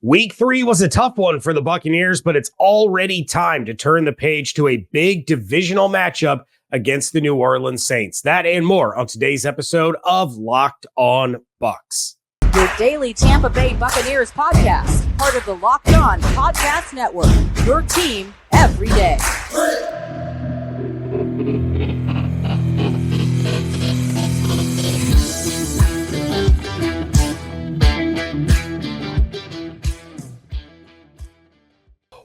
Week 3 was a tough one for the Buccaneers, but it's already time to turn the page to a big divisional matchup against the New Orleans Saints. That and more on today's episode of Locked On Bucs. Your daily Tampa Bay Buccaneers podcast, part of the Locked On Podcast Network. Your team every day.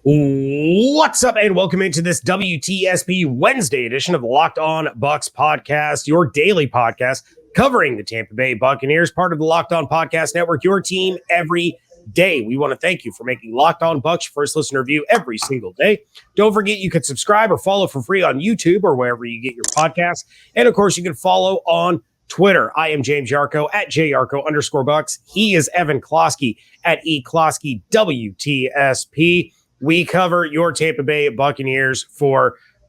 What's up, and welcome into this WTSP Wednesday edition of the Locked On Bucs podcast, your daily podcast covering the Tampa Bay Buccaneers, part of the Locked On Podcast Network, your team every day. We want to thank you for making Locked On Bucs your first listener review every single day. Don't forget you can subscribe or follow for free on YouTube or wherever you get your podcasts. And of course, you can follow on Twitter. I am James Yarcho at JYarcho_Bucs. He is Evan Klosky at EKlosky WTSP. We cover your Tampa Bay Buccaneers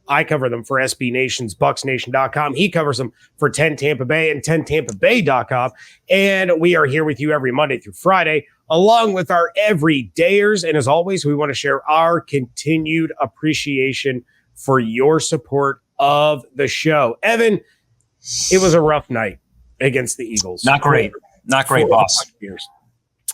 I cover them for SB Nation's BucsNation.com. He covers them for 10 Tampa Bay and 10TampaBay.com. And we are here with you every Monday through Friday, along with our everydayers. And as always, we want to share our continued appreciation for your support of the show. Evan, it was a rough night against the Eagles. Not great, boss.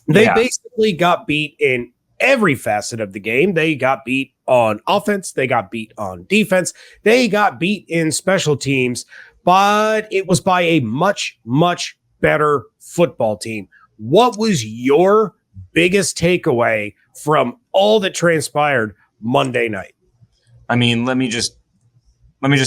They basically got beat in every facet of the game. They got beat on offense. They got beat on defense. They got beat in special teams, but it was by a much, much better football team. What was your biggest takeaway from all that transpired Monday night? I mean, let me just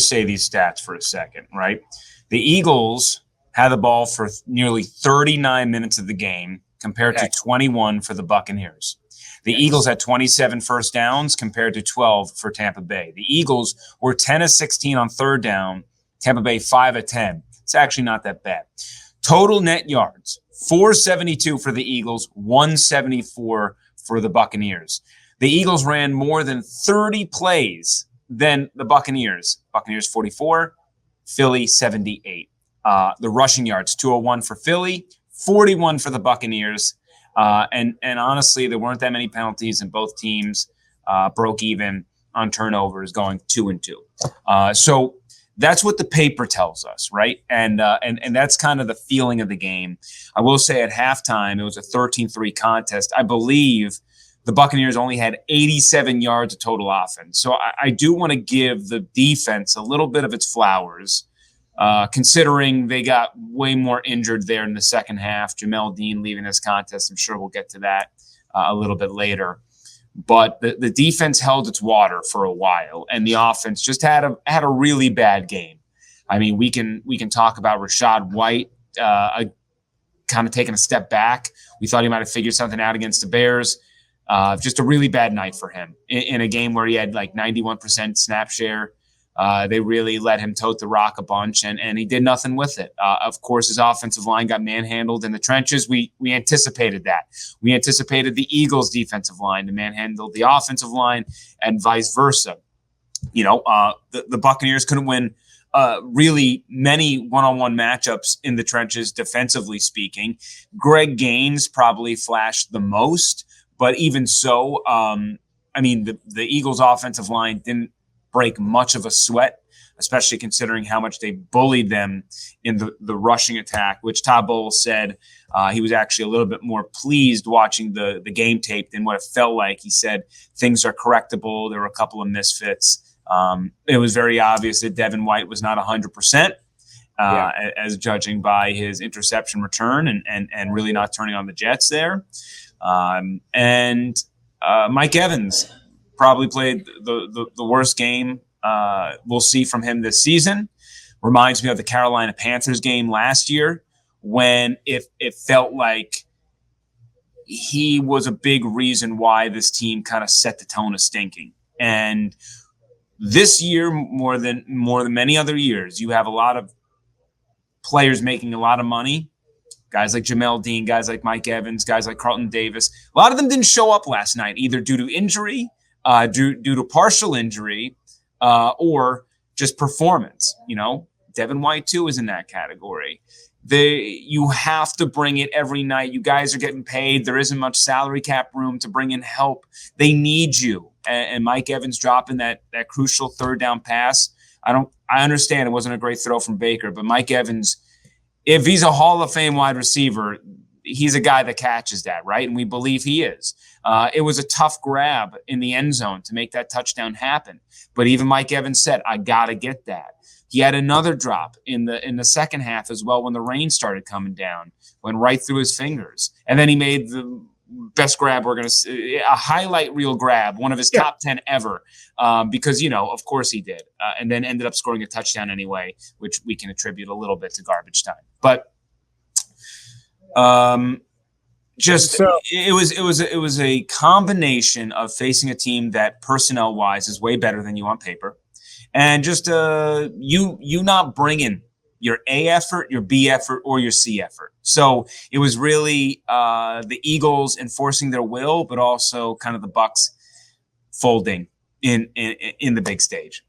say these stats for a second, right? The Eagles had the ball for nearly 39 minutes of the game compared to 21 for the Buccaneers. The Eagles had 27 first downs compared to 12 for Tampa Bay. The Eagles were 10 of 16 on third down. Tampa Bay 5 of 10. It's actually not that bad. Total net yards, 472 for the Eagles, 174 for the Buccaneers. The Eagles ran more than 30 plays than the Buccaneers. Buccaneers 44, Philly 78. The rushing yards, 201 for Philly, 41 for the Buccaneers. And honestly, there weren't that many penalties, and both teams broke even on turnovers, going 2-2. So that's what the paper tells us, right? And that's kind of the feeling of the game. I will say at halftime, it was a 13-3 contest. I believe the Buccaneers only had 87 yards of total offense. So I do want to give the defense a little bit of its flowers. Considering they got way more injured there in the second half. Jamel Dean leaving this contest. I'm sure we'll get to that a little bit later. But the defense held its water for a while, and the offense just had a really bad game. I mean, we can talk about Rachaad White kind of taking a step back. We thought he might have figured something out against the Bears. Just a really bad night for him in a game where he had like 91% snap share. They really let him tote the rock a bunch, and he did nothing with it. Of course, his offensive line got manhandled in the trenches. We anticipated that. We anticipated the Eagles' defensive line to manhandle the offensive line, and vice versa. You know, the Buccaneers couldn't win really many one-on-one matchups in the trenches, defensively speaking. Greg Gaines probably flashed the most, but even so, I mean, the Eagles' offensive line didn't break much of a sweat, especially considering how much they bullied them in the rushing attack, which Todd Bowles said he was actually a little bit more pleased watching the game tape than what it felt like. He said things are correctable. There were a couple of misfits. It was very obvious that Devin White was not 100%, as judging by his interception return and really not turning on the Jets there. And Mike Evans probably played the worst game we'll see from him this season. Reminds me of the Carolina Panthers game last year when it felt like he was a big reason why this team kind of set the tone of stinking. And this year, more than many other years, you have a lot of players making a lot of money. Guys like Jamel Dean, guys like Mike Evans, guys like Carlton Davis. A lot of them didn't show up last night, either due to injury, due to partial injury, or just performance. You know, Devin White too is in that category. You have to bring it every night. You guys are getting paid. There isn't much salary cap room to bring in help. They need you. And Mike Evans dropping that crucial third down pass. I understand it wasn't a great throw from Baker, but Mike Evans, if he's a Hall of Fame wide receiver, he's a guy that catches that, right? And we believe he is. It was a tough grab in the end zone to make that touchdown happen. But even Mike Evans said, I got to get that. He had another drop in the second half as well when the rain started coming down, went right through his fingers. And then he made the best grab we're going to see, a highlight reel grab, one of his top 10 ever, because, of course he did. And then ended up scoring a touchdown anyway, which we can attribute a little bit to garbage time. But it was a combination of facing a team that personnel wise is way better than you on paper. And just you not bringing your A effort, your B effort, or your C effort. So it was really the Eagles enforcing their will, but also kind of the Bucs folding in the big stage.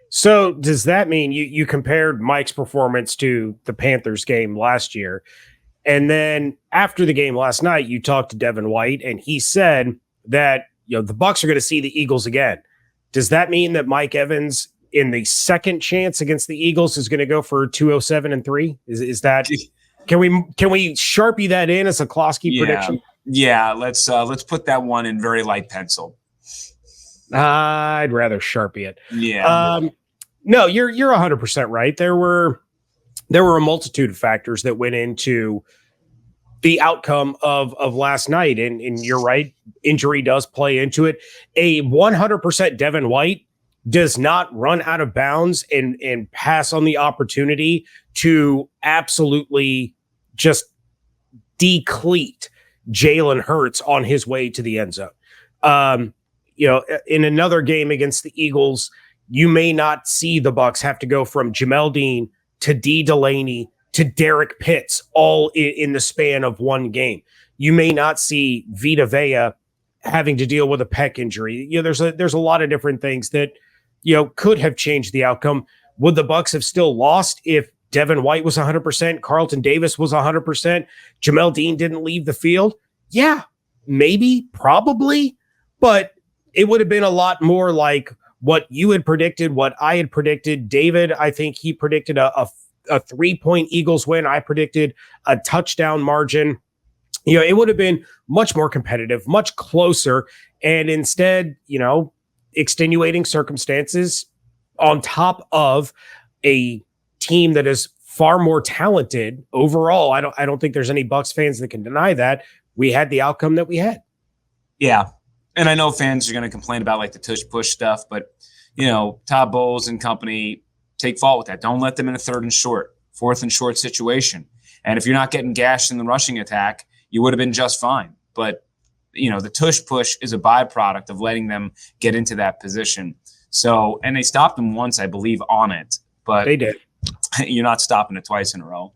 So does that mean you compared Mike's performance to the Panthers game last year? And then after the game last night, you talked to Devin White, and he said that the Bucs are going to see the Eagles again. Does that mean that Mike Evans in the second chance against the Eagles is going to go for 207-3? Is that can we Sharpie that in as a Klosky prediction? Yeah, let's put that one in very light pencil. I'd rather Sharpie it. Yeah. No, you're 100% right. There were a multitude of factors that went into the outcome of last night. And you're right. Injury does play into it. A 100% Devin White does not run out of bounds and pass on the opportunity to absolutely just decleat Jalen Hurts on his way to the end zone. In another game against the Eagles, you may not see the Bucs have to go from Jamel Dean to D. Delaney to Derek Pitts all in the span of one game. You may not see Vita Vea having to deal with a pec injury. There's a lot of different things that could have changed the outcome. Would the Bucs have still lost if Devin White was 100%, Carlton Davis was 100%, Jamel Dean didn't leave the field? Yeah, maybe, probably, but it would have been a lot more like what you had predicted, what I had predicted. David, I think he predicted a 3-point Eagles win. I predicted a touchdown margin. It would have been much more competitive, much closer. And instead, extenuating circumstances on top of a team that is far more talented overall. I don't think there's any Bucs fans that can deny that. We had the outcome that we had. Yeah. And I know fans are going to complain about like the tush push stuff, but Todd Bowles and company take fault with that. Don't let them in a fourth and short situation. And if you're not getting gashed in the rushing attack, you would have been just fine. But, the tush push is a byproduct of letting them get into that position. So, and they stopped them once, I believe, on it. But they did. You're not stopping it twice in a row.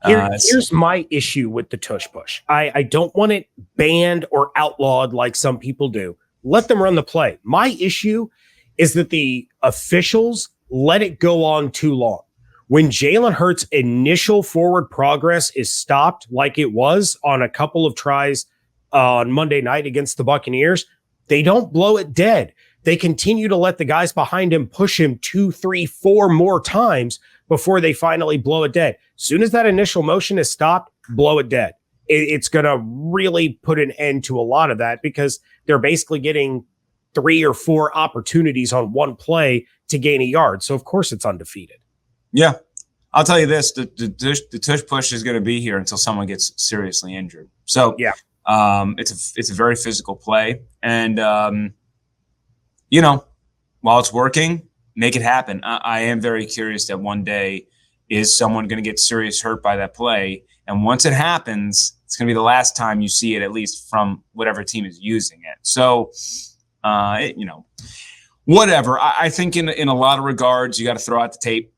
Here's my issue with the tush push. I don't want it banned or outlawed like some people do. Let them run the play. My issue is that the officials let it go on too long. When Jalen Hurts' initial forward progress is stopped, like it was on a couple of tries on Monday night against the Buccaneers, they don't blow it dead. They continue to let the guys behind him push him 2, 3, 4 more times before they finally blow it dead. As soon as that initial motion is stopped, blow it dead. It's going to really put an end to a lot of that because they're basically getting 3 or 4 opportunities on one play to gain a yard. So, of course, it's undefeated. Yeah. I'll tell you this, the tush push is going to be here until someone gets seriously injured. So, yeah, it's a very physical play. And, while it's working, make it happen. I am very curious that one day is someone going to get serious hurt by that play. And once it happens, it's going to be the last time you see it, at least from whatever team is using it. So, whatever. I think in a lot of regards, you got to throw out the tape.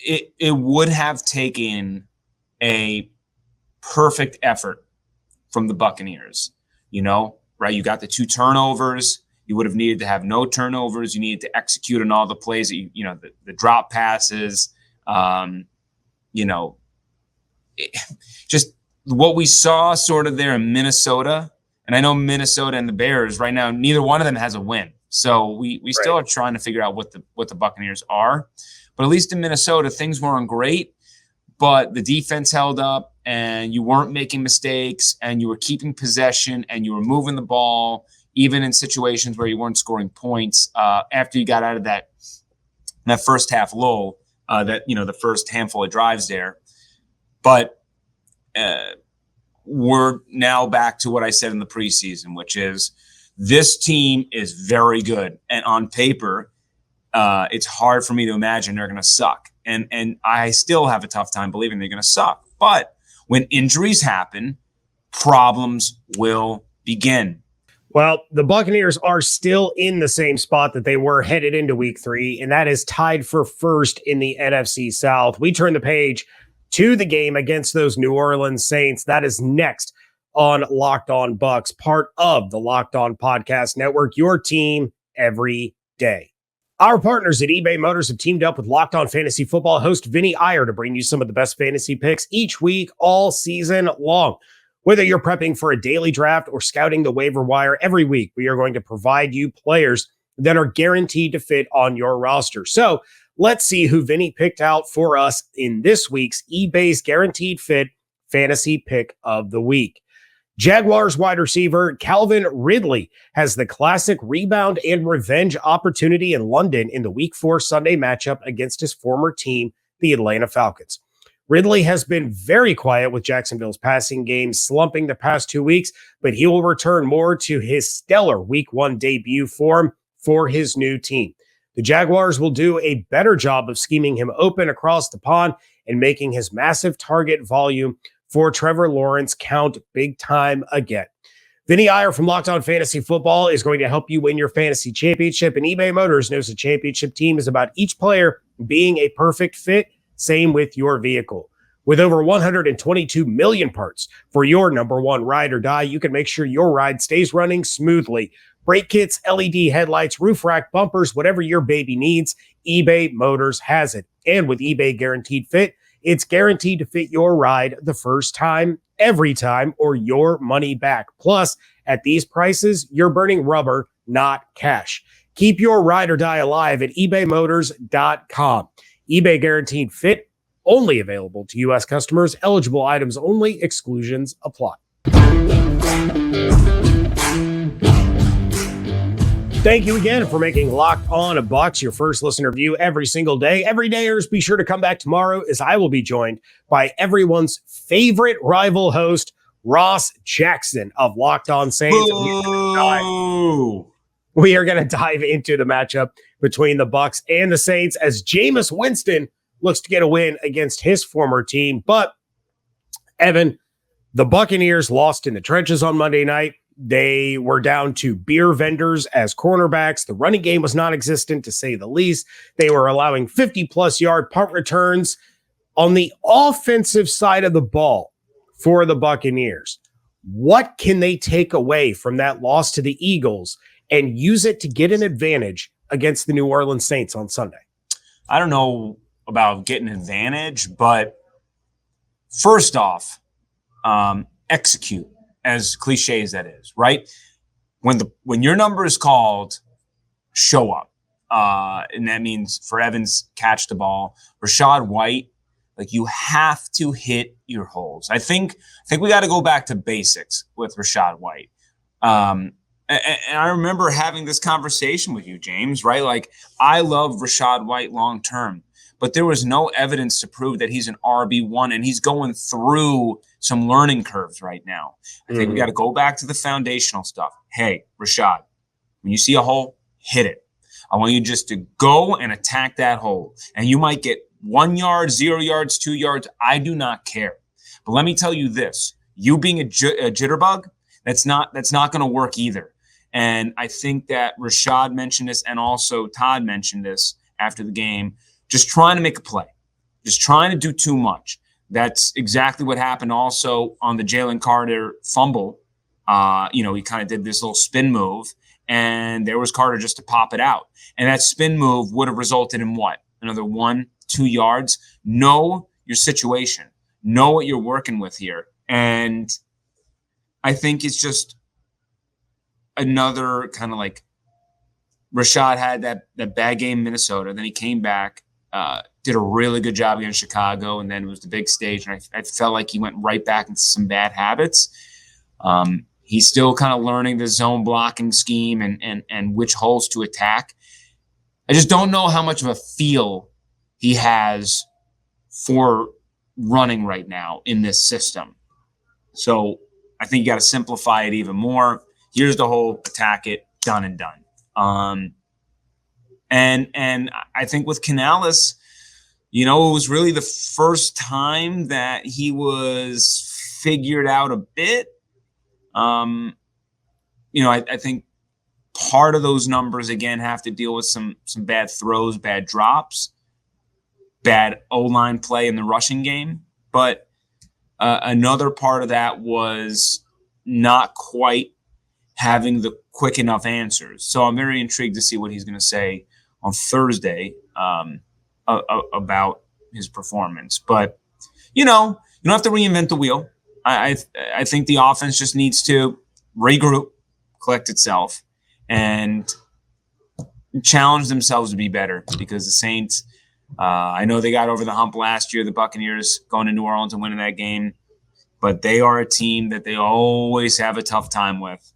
It would have taken a perfect effort from the Buccaneers, right? You got the 2 turnovers. You would have needed to have no turnovers. You needed to execute on all the plays that the drop passes, You know, just what we saw sort of there in Minnesota. And I know Minnesota and the Bears right now, neither one of them has a win. So we still are trying to figure out what the Buccaneers are. But at least in Minnesota, things weren't great, but the defense held up and you weren't making mistakes and you were keeping possession and you were moving the ball, even in situations where you weren't scoring points after you got out of that first half lull, the first handful of drives there. But we're now back to what I said in the preseason, which is this team is very good. And on paper, it's hard for me to imagine they're going to suck. And I still have a tough time believing they're going to suck. But when injuries happen, problems will begin. Well, the Buccaneers are still in the same spot that they were headed into week 3, and that is tied for first in the NFC South. We turn the page to the game against those New Orleans Saints. That is next on Locked On Bucs, part of the Locked On Podcast Network, your team every day. Our partners at eBay Motors have teamed up with Locked On Fantasy Football host Vinny Iyer to bring you some of the best fantasy picks each week, all season long. Whether you're prepping for a daily draft or scouting the waiver wire, every week we are going to provide you players that are guaranteed to fit on your roster. So let's see who Vinny picked out for us in this week's eBay's Guaranteed Fit Fantasy Pick of the Week. Jaguars wide receiver Calvin Ridley has the classic rebound and revenge opportunity in London in the Week 4 Sunday matchup against his former team, the Atlanta Falcons. Ridley has been very quiet with Jacksonville's passing game slumping the past 2 weeks, but he will return more to his stellar Week 1 debut form for his new team. The Jaguars will do a better job of scheming him open across the pond and making his massive target volume for Trevor Lawrence count big time again. Vinny Iyer from Locked On Fantasy Football is going to help you win your fantasy championship, and eBay Motors knows a championship team is about each player being a perfect fit. Same with your vehicle. With over 122 million parts for your number one ride or die, you can make sure your ride stays running smoothly. Brake kits, LED headlights, roof rack, bumpers, whatever your baby needs, eBay Motors has it. And with eBay Guaranteed Fit, it's guaranteed to fit your ride the first time, every time, or your money back. Plus, at these prices, you're burning rubber, not cash. Keep your ride or die alive at ebaymotors.com. eBay Guaranteed Fit, only available to U.S. customers. Eligible items only. Exclusions apply. Thank you again for making Locked On Bucs your first listener view every single day. Every dayers, be sure to come back tomorrow as I will be joined by everyone's favorite rival host, Ross Jackson of Locked On Saints. We are going to dive into the matchup between the Bucs and the Saints as Jameis Winston looks to get a win against his former team. But, Evan, the Buccaneers lost in the trenches on Monday night. They were down to beer vendors as cornerbacks. The running game was non-existent, to say the least. They were allowing 50-plus yard punt returns. On the offensive side of the ball for the Buccaneers, what can they take away from that loss to the Eagles and use it to get an advantage against the New Orleans Saints on Sunday? I don't know about getting an advantage, but first off, execute. As cliche as that is, right? When your number is called, show up. And that means for Evans, catch the ball. Rachaad White, like you have to hit your holes. I think we got to go back to basics with Rachaad White. And I remember having this conversation with you, James, right? Like I love Rachaad White long term, but there was no evidence to prove that he's an RB1 and he's going through some learning curves right now. I think we got to go back to the foundational stuff. Hey, Rachaad, when you see a hole, hit it. I want you just to go and attack that hole. And you might get 1 yard, 0 yards, 2 yards. I do not care. But let me tell you this, you being a jitterbug, that's not going to work either. And I think that Rachaad mentioned this and also Todd mentioned this after the game, just trying to make a play, just trying to do too much. That's exactly what happened also on the Jalen Carter fumble. He kind of did this little spin move, and there was Carter just to pop it out. And that spin move would have resulted in what? Another 1-2 yards. know your situation, know what you're working with here. And I think it's just another kind of like Rashad had that bad game in Minnesota. Then he came back, did a really good job against Chicago, and then it was the big stage. And I felt like he went right back into some bad habits. He's still kind of learning the zone blocking scheme and which holes to attack. I just don't know how much of a feel he has for running right now in this system. So I think you got to simplify it even more. Here's the whole attack it, done and done. And I think with Canales, it was really the first time that he was figured out a bit. I think part of those numbers, again, have to deal with some bad throws, bad drops, bad O-line play in the rushing game. But another part of that was not quite having the quick enough answers. So I'm very intrigued to see what he's going to say on Thursday about his performance. But, you don't have to reinvent the wheel. I think the offense just needs to regroup, collect itself, and challenge themselves to be better, because the Saints, I know they got over the hump last year, the Buccaneers going to New Orleans and winning that game, but they are a team that they always have a tough time with.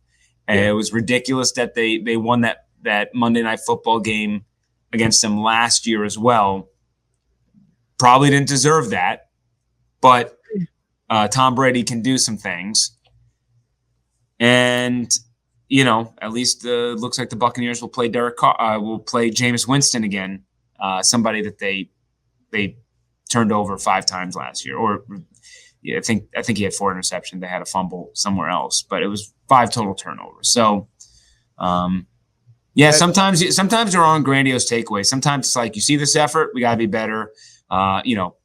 And it was ridiculous that they won that Monday Night Football game against them last year as well. Probably didn't deserve that, but Tom Brady can do some things. And, at least looks like the Buccaneers will play will play Jameis Winston again, somebody that they turned over 5 times last year. Or I think he had 4 interceptions. They had a fumble somewhere else, but it was 5 total turnovers. So, sometimes there are grandiose takeaways. Sometimes it's like, you see this effort, we got to be better.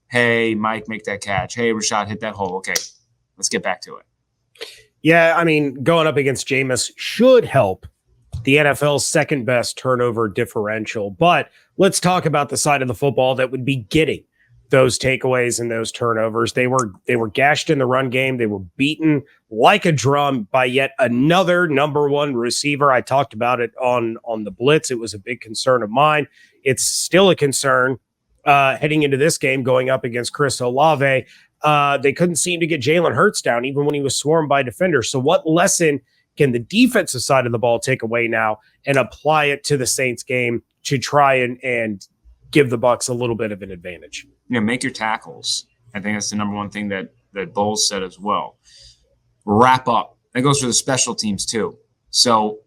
Hey, Mike, make that catch. Hey, Rashad, hit that hole. Okay, let's get back to it. Yeah, I mean, going up against Jameis should help the NFL's second best turnover differential. But let's talk about the side of the football that would be getting those takeaways and those turnovers. They were gashed in the run game. They were beaten like a drum by yet another number 1 receiver. I talked about it on the Blitz. It was a big concern of mine. It's still a concern heading into this game, going up against Chris Olave. They couldn't seem to get Jalen Hurts down, even when he was swarmed by defenders. So what lesson can the defensive side of the ball take away now and apply it to the Saints game to try and give the Bucs a little bit of an advantage? Make your tackles. I think that's the number 1 thing that Bowles said as well. Wrap up. That goes for the special teams too. So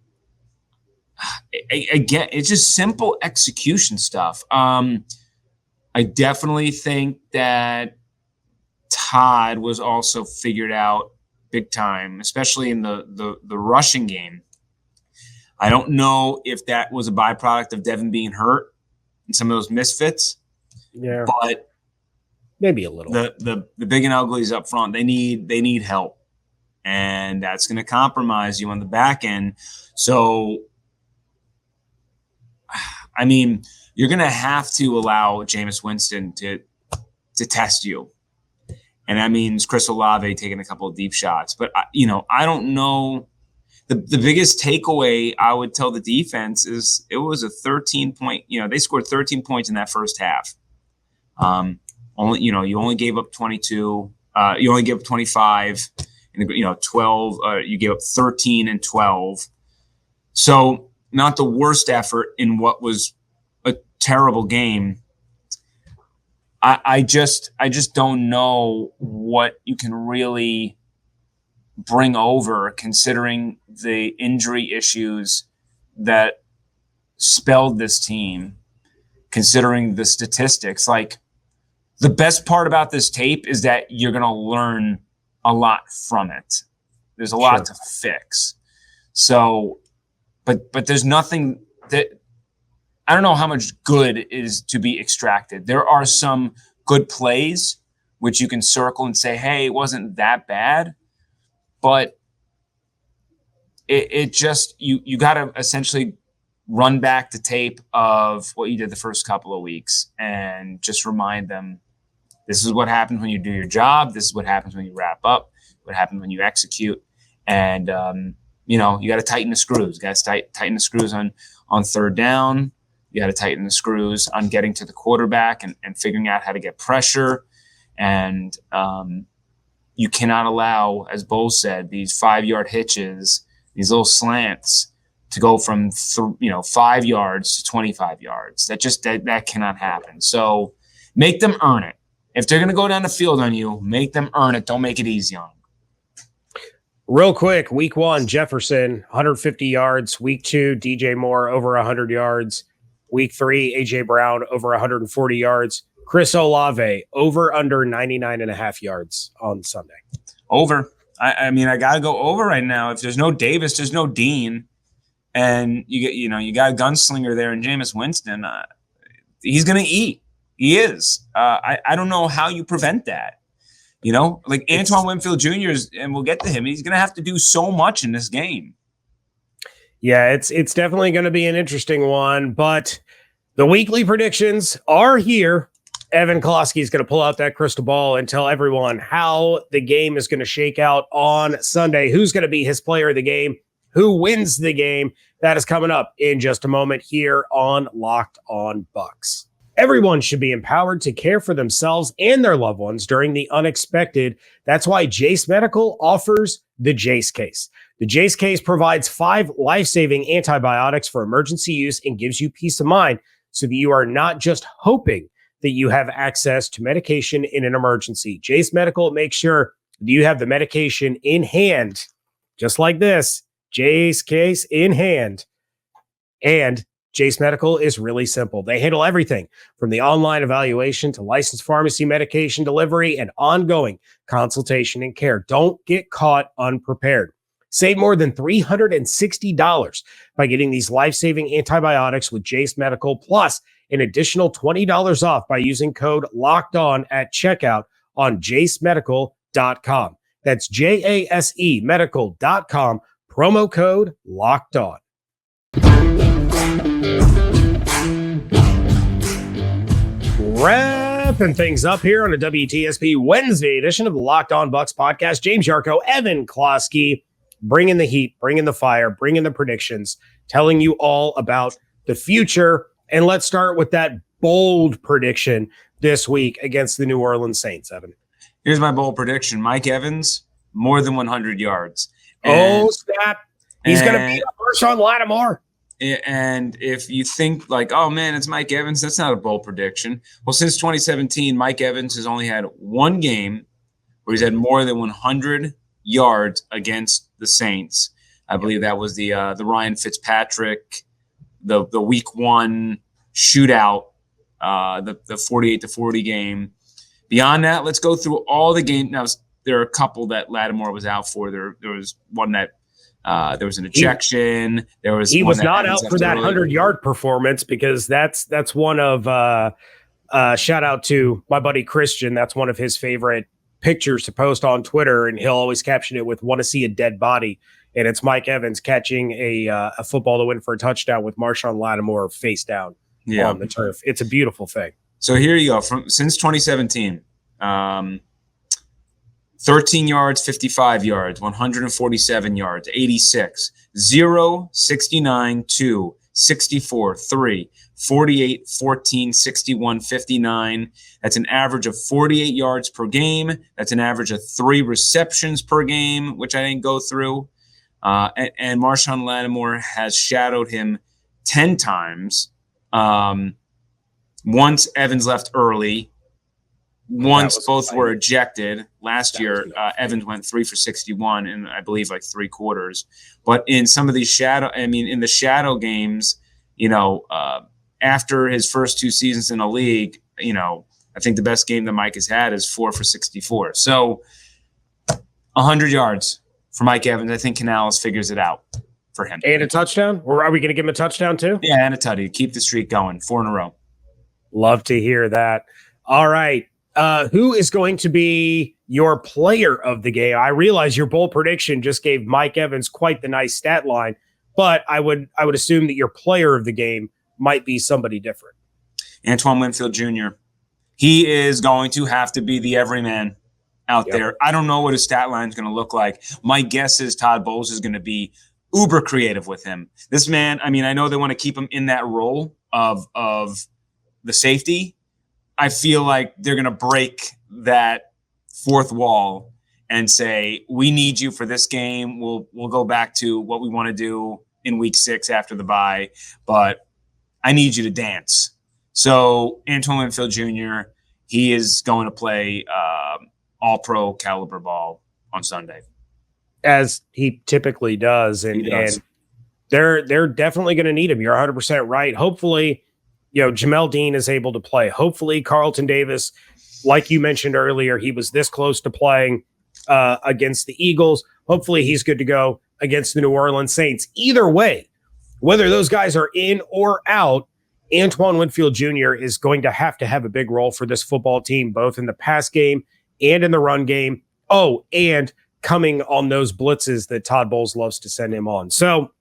again, it's just simple execution stuff. I definitely think that Todd was also figured out big time, especially in the rushing game. I don't know if that was a byproduct of Devin being hurt and some of those misfits. Yeah, but maybe a little. The big and uglies up front, they need help, and that's going to compromise you on the back end. So, I mean, you're going to have to allow Jameis Winston to test you. And that means Chris Olave taking a couple of deep shots. But, I don't know. The biggest takeaway I would tell the defense is it was a 13-point, they scored 13 points in that first half. You only gave up 22. You only gave up 25. And, 12. You gave up 13 and 12. So not the worst effort in what was a terrible game. I just don't know what you can really bring over, considering the injury issues that spelled this team, considering the statistics. Like, the best part about this tape is that you're going to learn a lot from it. There's a lot to fix. So, but there's nothing that, I don't know how much good is to be extracted. There are some good plays which you can circle and say, hey, it wasn't that bad. But it just, you got to essentially run back the tape of what you did the first couple of weeks and just remind them This is what happens when you do your job. This is what happens when you wrap up, what happens when you execute. And, you got to tighten the screws. You got to tighten the screws on third down. You got to tighten the screws on getting to the quarterback and figuring out how to get pressure. And you cannot allow, as Bo said, these 5-yard hitches, these little slants to go from 5 yards to 25 yards. That cannot happen. So make them earn it. If they're going to go down the field on you, make them earn it. Don't make it easy on them. Real quick, week 1, Jefferson, 150 yards. Week 2, DJ Moore, over 100 yards. Week 3, A.J. Brown, over 140 yards. Chris Olave, over under 99.5 yards on Sunday. Over. I got to go over right now. If there's no Davis, there's no Dean. And you got a gunslinger there in Jameis Winston. He's going to eat. He is. I don't know how you prevent that. Like Antoine Winfield Jr. And we'll get to him. He's going to have to do so much in this game. Yeah, it's definitely going to be an interesting one. But the weekly predictions are here. Evan Klosky is going to pull out that crystal ball and tell everyone how the game is going to shake out on Sunday. Who's going to be his player of the game? Who wins the game? That is coming up in just a moment here on Locked On Bucs. Everyone should be empowered to care for themselves and their loved ones during the unexpected. That's why Jace Medical offers the Jace Case. The Jace Case provides 5 life-saving antibiotics for emergency use and gives you peace of mind so that you are not just hoping that you have access to medication in an emergency. Jace Medical makes sure that you have the medication in hand, just like this. Jace Case in hand. And Jace Medical is really simple. They handle everything from the online evaluation to licensed pharmacy medication delivery and ongoing consultation and care. Don't get caught unprepared. Save more than $360 by getting these life-saving antibiotics with Jace Medical, plus an additional $20 off by using code LOCKEDON at checkout on jacemedical.com. That's JASE medical.com, promo code LOCKEDON. Wrapping things up here on a WTSP Wednesday edition of the Locked On Bucs podcast. James Yarcho, Evan Klosky, bringing the heat, bringing the fire, bringing the predictions, telling you all about the future. And let's start with that bold prediction this week against the New Orleans Saints, Evan. Here's my bold prediction. Mike Evans, more than 100 yards. Snap. He's going to beat up Marshawn Lattimore. And if you think like, oh, man, it's Mike Evans, that's not a bold prediction. Well, since 2017, Mike Evans has only had one game where he's had more than 100 yards against the Saints. I believe that was the Ryan Fitzpatrick, the week 1 shootout, the 48-40 game. Beyond that, let's go through all the games. Now, there are a couple that Lattimore was out for. There was one that there was an ejection. He was not out for that 100-yard performance because that's one of shout out to my buddy Christian. That's one of his favorite pictures to post on Twitter, and he'll always caption it with "Want to see a dead body." And it's Mike Evans catching a football to win for a touchdown with Marshawn Lattimore face down on the turf. It's a beautiful thing. So here you go. Since 2017, 13 yards, 55 yards, 147 yards, 86, 0, 69, 2, 64, 3, 48, 14, 61, 59. That's an average of 48 yards per game. That's an average of 3 receptions per game, which I didn't go through. And Marshawn Lattimore has shadowed him 10 times. Once Evans left early. Once both were ejected. Last year, Evans went 3 for 61 in, I believe, like 3 quarters. But in some of these in the shadow games, after his first 2 seasons in the league, I think the best game that Mike has had is 4 for 64. So 100 yards for Mike Evans. I think Canales figures it out for him. And a touchdown? Or are we going to give him a touchdown too? Yeah, and a tutty. Keep the streak going. 4 in a row. Love to hear that. All right. Who is going to be your player of the game? I realize your bold prediction just gave Mike Evans quite the nice stat line, but I would assume that your player of the game might be somebody different. Antoine Winfield Jr. He is going to have to be the everyman out there. I don't know what his stat line is going to look like. My guess is Todd Bowles is going to be uber creative with him. This man, I mean, I know they want to keep him in that role of the safety. I feel like they're going to break that fourth wall and say, we need you for this game. We'll go back to what we want to do in week 6 after the bye, but I need you to dance. So Antoine Winfield Jr., he is going to play all-pro caliber ball on Sunday. As he typically does. And they're definitely going to need him. You're 100% right. Hopefully, Jamel Dean is able to play. Hopefully, Carlton Davis, like you mentioned earlier, he was this close to playing against the Eagles. Hopefully, he's good to go against the New Orleans Saints. Either way, whether those guys are in or out, Antoine Winfield Jr. is going to have a big role for this football team, both in the pass game and in the run game. Oh, and coming on those blitzes that Todd Bowles loves to send him on. So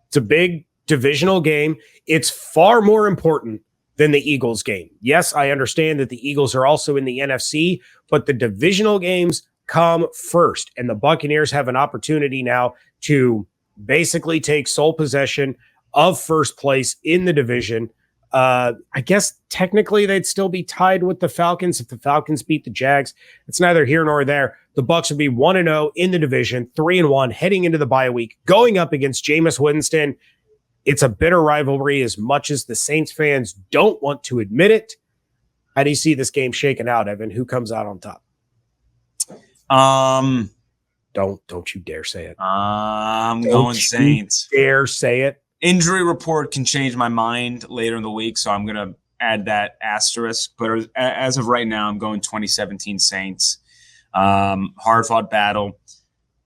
it's a big divisional game. It's far more important than the Eagles game. Yes, I understand that the Eagles are also in the NFC, but the divisional games come first. And the Buccaneers have an opportunity now to basically take sole possession of first place in the division. I guess technically they'd still be tied with the Falcons if the Falcons beat the Jags. It's neither here nor there. The Bucs would be 1-0 in the division, 3-1 heading into the bye week, going up against Jameis Winston. It's a bitter rivalry as much as the Saints fans don't want to admit it. How do you see this game shaking out, Evan? Who comes out on top? Don't you dare say it. I'm going Saints. Dare say it. Injury report can change my mind later in the week, so I'm going to add that asterisk. But as of right now, I'm going 2017 Saints. Hard-fought battle.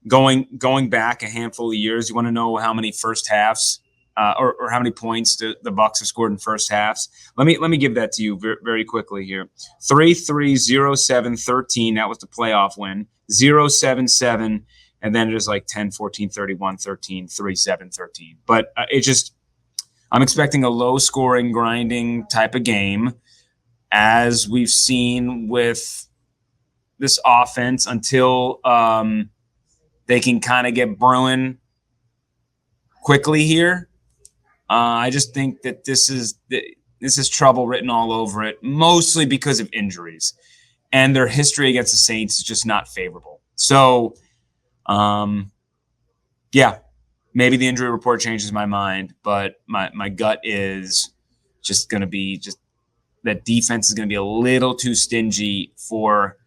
Going back a handful of years, you want to know how many first halves or how many points the Bucs have scored in first halves? Let me give that to you very quickly here. 3-3-0-7-13. That was the playoff win. 0-7-7. And then it was like 10, 14, 31, 13, 3, 7, 13. But I'm expecting a low-scoring, grinding type of game, as we've seen with this offense until they can kind of get brewing quickly here. I just think that this is trouble written all over it, mostly because of injuries. And their history against the Saints is just not favorable. So, yeah, maybe the injury report changes my mind, but my gut is just going to be that defense is going to be a little too stingy for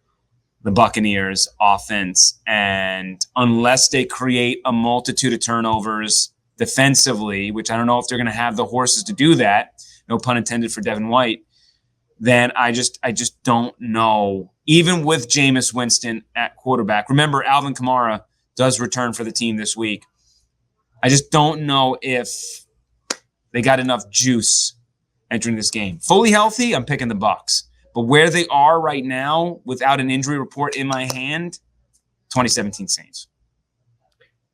the Buccaneers offense. And unless they create a multitude of turnovers defensively, which I don't know if they're going to have the horses to do that, no pun intended for Devin White, then I just don't know. Even with Jameis Winston at quarterback, remember Alvin Kamara does return for the team this week. I just don't know if they got enough juice entering this game. Fully healthy, I'm picking the Bucs. But where they are right now, without an injury report in my hand, 2017 Saints.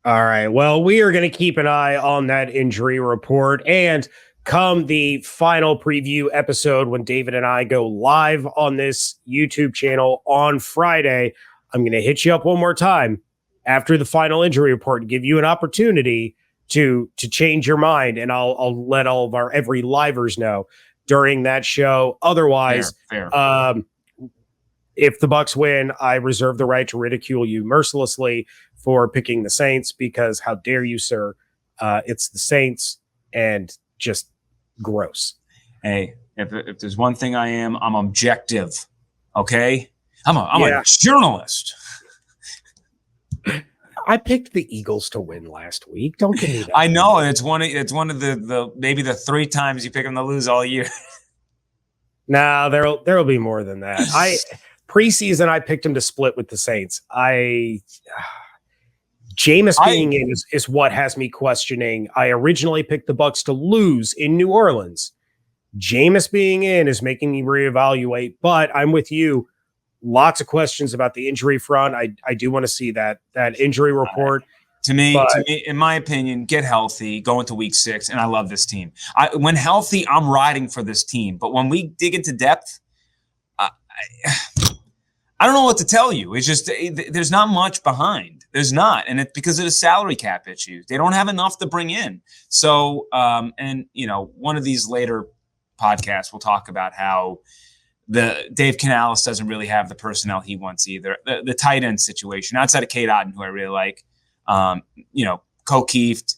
All right. Well, we are going to keep an eye on that injury report. And come the final preview episode, when David and I go live on this YouTube channel on Friday, I'm going to hit you up one more time after the final injury report and give you an opportunity to change your mind. And I'll let all of our every livers know during that show. Otherwise, fair. If the Bucs win, I reserve the right to ridicule you mercilessly for picking the Saints, because how dare you, sir? It's the Saints, and just gross. Hey, if there's one thing I'm objective. Okay, I'm a journalist. I picked the Eagles to win last week. Don't give me that. I know it's one of the maybe the 3 times you pick them to lose all year. No, there'll be more than that. Preseason I picked him to split with the Saints. Jameis being in is what has me questioning. I originally picked the Bucs to lose in New Orleans. Jameis being in is making me reevaluate, but I'm with you. Lots of questions about the injury front. I do want to see that injury report. To me, in my opinion, get healthy, go into week 6, and I love this team. When healthy, I'm riding for this team. But when we dig into depth, I don't know what to tell you. It's just there's not much behind. There's not, and it's because of the salary cap issues. They don't have enough to bring in. So, and one of these later podcasts we'll talk about how the Dave Canales doesn't really have the personnel he wants either. The tight end situation outside of Kate Otten, who I really like, Ko Kieft,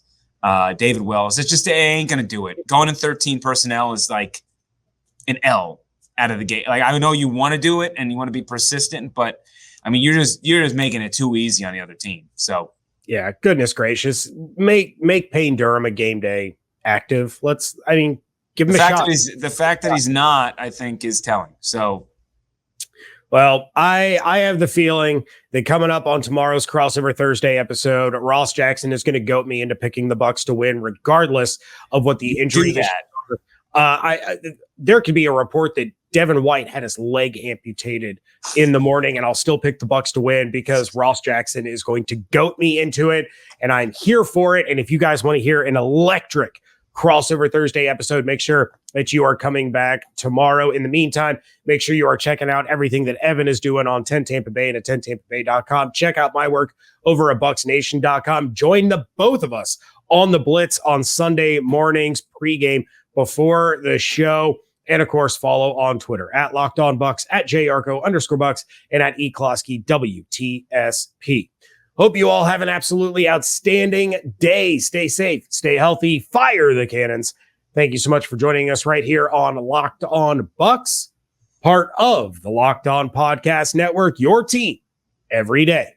David Wells. It's just they ain't gonna do it. Going in 13 personnel is like an L out of the gate. Like, I know you want to do it and you want to be persistent, but I mean, you're just making it too easy on the other team. So yeah, goodness gracious, make Payne Durham a game day active. Give him a shot. The fact that he's not, I think, is telling. So, well, I have the feeling that coming up on tomorrow's Crossover Thursday episode, Ross Jackson is going to goat me into picking the Bucs to win, regardless of what the injury is. There could be a report that Devin White had his leg amputated in the morning, and I'll still pick the Bucs to win because Ross Jackson is going to goat me into it, and I'm here for it. And if you guys want to hear an electric Crossover Thursday episode, make sure that you are coming back tomorrow. In the meantime, make sure you are checking out everything that Evan is doing on 10 Tampa Bay and at 10tampabay.com. Check out my work over at bucksnation.com. Join the both of us on the Blitz on Sunday mornings pregame before the show. And of course, follow on Twitter at Locked On Bucs, at JYarcho_Bucs, and at eCloskey WTSP. Hope you all have an absolutely outstanding day. Stay safe, stay healthy, fire the cannons. Thank you so much for joining us right here on Locked On Bucs, part of the Locked On Podcast Network, your team every day.